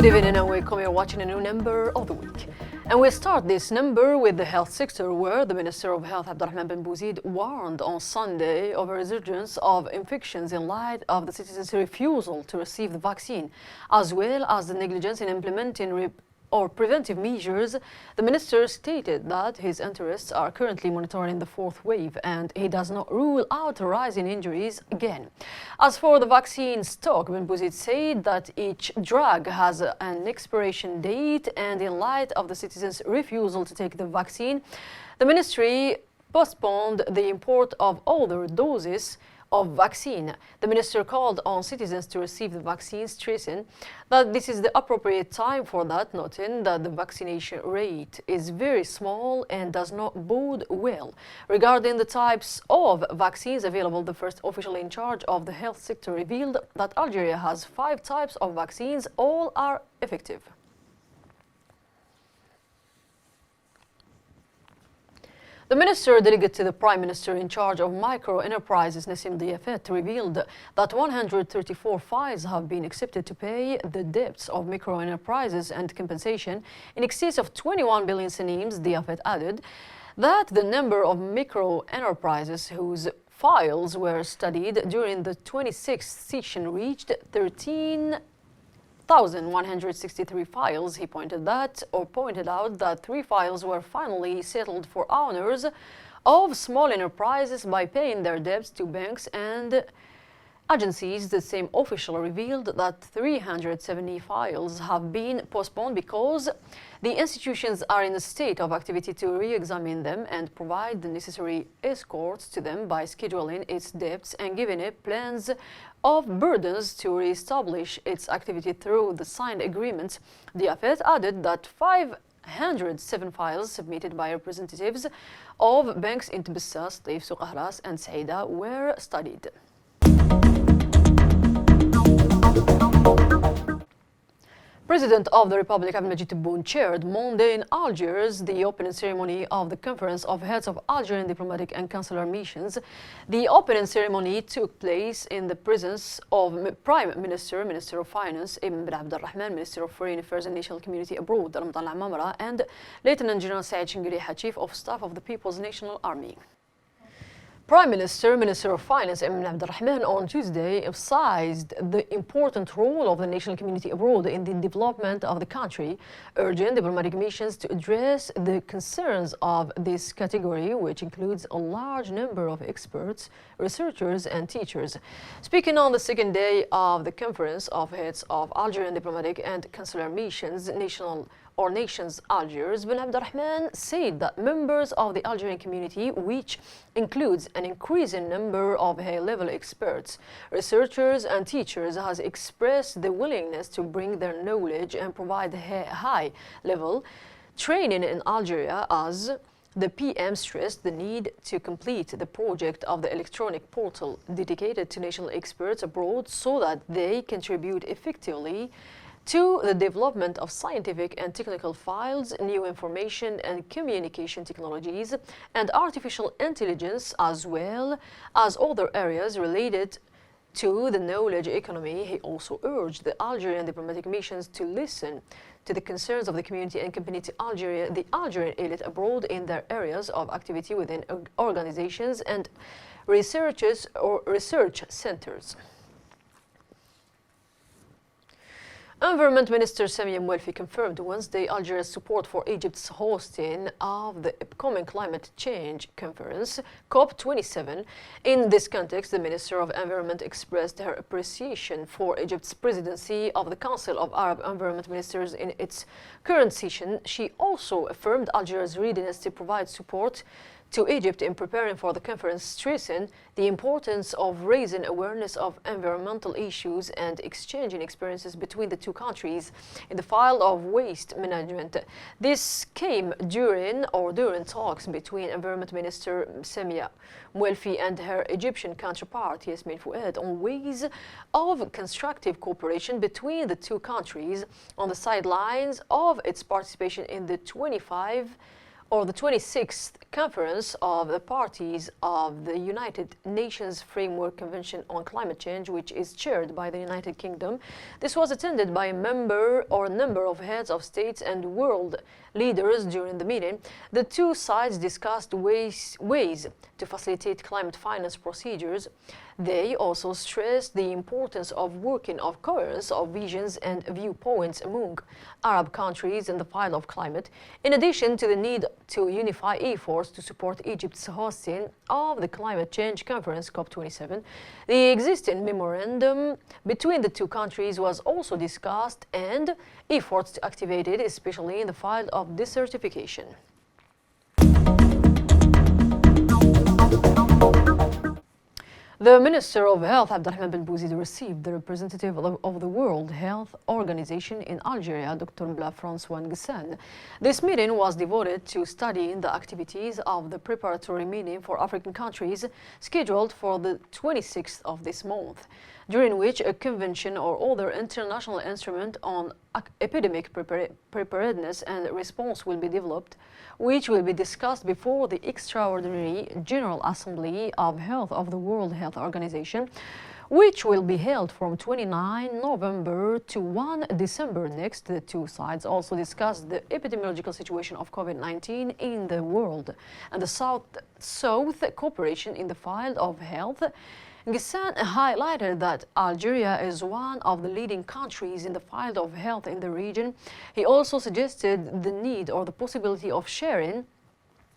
Good evening and welcome. You're watching a new number of the week. And we start this number with the health sector, where the Minister of Health, Abdulrahman bin Bouzid, warned on Sunday of a resurgence of infections in light of the citizens' refusal to receive the vaccine, as well as the negligence in implementing preventive measures. The minister stated that his interests are currently monitoring the fourth wave and he does not rule out a rise in injuries again. As for the vaccine stock, bin Bouzid said that each drug has an expiration date, and in light of the citizens' refusal to take the vaccine, the ministry postponed the import of older doses of vaccine. The minister called on citizens to receive the vaccine, stressing that this is the appropriate time for that, noting that the vaccination rate is very small and does not bode well. Regarding the types of vaccines available, the first official in charge of the health sector revealed that Algeria has 5 types of vaccines. All are effective. The minister delegate to the Prime Minister in charge of micro enterprises, Nassim Diafet, revealed that 134 files have been accepted to pay the debts of micro enterprises and compensation in excess of 21 billion sanims. Diafet added that the number of micro enterprises whose files were studied during the 26th session reached 13,163 files. He pointed out that 3 files were finally settled for owners of small enterprises by paying their debts to banks and agencies. The same official revealed that 370 files have been postponed because the institutions are in a state of activity to re-examine them and provide the necessary escorts to them by scheduling its debts and giving it plans of burdens to re-establish its activity through the signed agreements. Diafet added that 507 files submitted by representatives of banks in Tbissa, Taif, Souq Ahras and Saida were studied. President of the Republic, Abdelmadjid Tebboune, chaired Monday in Algiers the opening ceremony of the Conference of Heads of Algerian Diplomatic and Consular Missions. The opening ceremony took place in the presence of Prime Minister, Minister of Finance, Ibn bin Abdelrahman, Minister of Foreign Affairs and National Community Abroad, Ramadan Al-Mamra, and Lieutenant General Said Chingriha, Chief of Staff of the People's National Army. Prime Minister, Minister of Finance Ibn Abdelrahman on Tuesday emphasized the important role of the national community abroad in the development of the country, urging diplomatic missions to address the concerns of this category, which includes a large number of experts, researchers and teachers. Speaking on the second day of the Conference of Heads of Algerian Diplomatic and Consular Missions, Nations Algiers, Bin Abdelrahman said that members of the Algerian community, which includes an increasing number of high-level experts, researchers and teachers, has expressed the willingness to bring their knowledge and provide high-level training in Algeria, as the PM stressed the need to complete the project of the electronic portal dedicated to national experts abroad so that they contribute effectively to the development of scientific and technical fields, new information and communication technologies, and artificial intelligence, as well as other areas related to the knowledge economy. He also urged the Algerian diplomatic missions to listen to the concerns of the community and accompany to Algeria, the Algerian elite abroad in their areas of activity within organizations and research centers. Environment Minister Samia Mwelfi confirmed Wednesday Algeria's support for Egypt's hosting of the upcoming climate change conference, COP27. In this context, the Minister of Environment expressed her appreciation for Egypt's presidency of the Council of Arab Environment Ministers in its current session. She also affirmed Algeria's readiness to provide support to Egypt in preparing for the conference, stressing the importance of raising awareness of environmental issues and exchanging experiences between the two countries in the field of waste management. This came during talks between Environment Minister Samia Mwelfi and her Egyptian counterpart Yasmin Fouad on ways of constructive cooperation between the two countries on the sidelines of its participation in the 25 or the 26th Conference of the Parties of the United Nations Framework Convention on Climate Change, which is chaired by the United Kingdom. This was attended by a number of heads of states and world leaders during the meeting. The two sides discussed ways to facilitate climate finance procedures. They also stressed the importance of working on coherence of visions and viewpoints among Arab countries in the field of climate, in addition to the need to unify efforts to support Egypt's hosting of the Climate Change Conference COP27. The existing memorandum between the two countries was also discussed, and efforts to activate it, especially in the field of desertification. The Minister of Health, Abdelrahman Ben Bouzid, received the representative of the World Health Organization in Algeria, Dr. Mbla Francois N'Guessan. This meeting was devoted to studying the activities of the preparatory meeting for African countries scheduled for the 26th of this month, during which a convention or other international instrument on epidemic preparedness and response will be developed, which will be discussed before the Extraordinary General Assembly of Health of the World Health Organization, which will be held from 29 November to 1 December next. The two sides also discussed the epidemiological situation of COVID-19 in the world and the South-South cooperation in the field of health. N'Guessan highlighted that Algeria is one of the leading countries in the field of health in the region. He also suggested the need or the possibility of sharing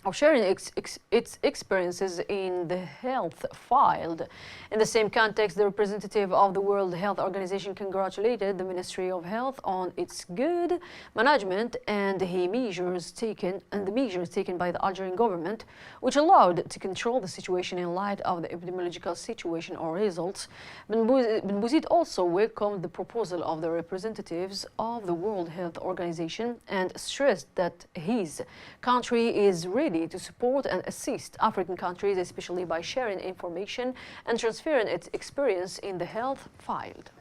its experiences in the health field. In the same context, the representative of the World Health Organization congratulated the Ministry of Health on its good management and the measures taken by the Algerian government, which allowed to control the situation in light of the epidemiological situation or results. Ben Bouzid also welcomed the proposal of the representatives of the World Health Organization and stressed that his country is ready to support and assist African countries, especially by sharing information and transferring its experience in the health field.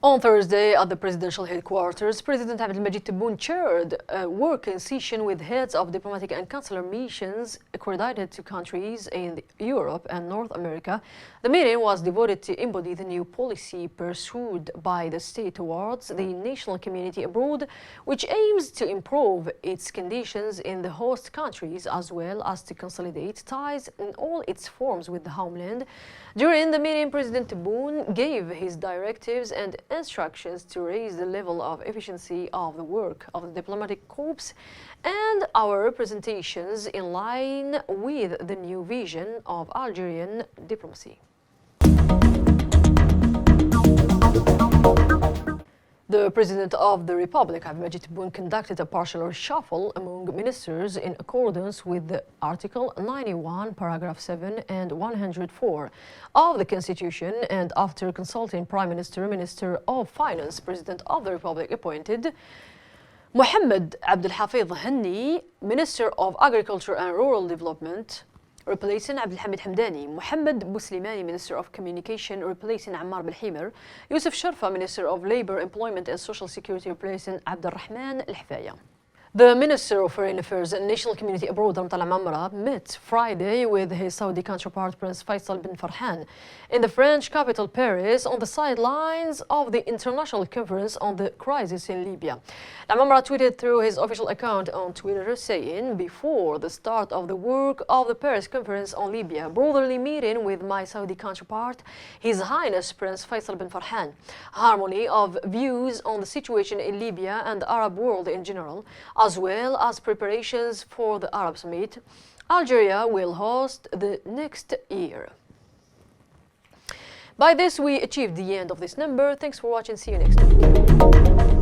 On Thursday, at the presidential headquarters, President Abdelmajid Tebboune chaired a working session with heads of diplomatic and consular missions accredited to countries in Europe and North America. The meeting was devoted to embody the new policy pursued by the state towards the national community abroad, which aims to improve its conditions in the host countries as well as to consolidate ties in all its forms with the homeland. During the meeting, President Tebboune gave his directives and instructions to raise the level of efficiency of the work of the diplomatic corps and our representations in line with the new vision of Algerian diplomacy. The President of the Republic, Abdelmajid Tebboune, conducted a partial reshuffle among ministers in accordance with the Article 91, Paragraph 7 and 104 of the Constitution, and after consulting Prime Minister, Minister of Finance, President of the Republic appointed Mohammed Abdelhafid Hanni, Minister of Agriculture and Rural Development, replacing Abdelhamid Hamdani; Mohammed Bouslimani, Minister of Communication, replacing Ammar Belhimer; Youssef Sharfa, Minister of Labor, Employment and Social Security, replacing Abdelrahman Al-Hfaya. The Minister of Foreign Affairs and National Community Abroad, Ramtal Amamra, met Friday with his Saudi counterpart Prince Faisal bin Farhan in the French capital Paris on the sidelines of the International Conference on the Crisis in Libya. Amamra tweeted through his official account on Twitter saying, "Before the start of the work of the Paris Conference on Libya, brotherly meeting with my Saudi counterpart, His Highness Prince Faisal bin Farhan, harmony of views on the situation in Libya and the Arab world in general, as well as preparations for the Arab Summit Algeria will host the next year." By this, we achieved the end of this number. Thanks for watching. See you next week.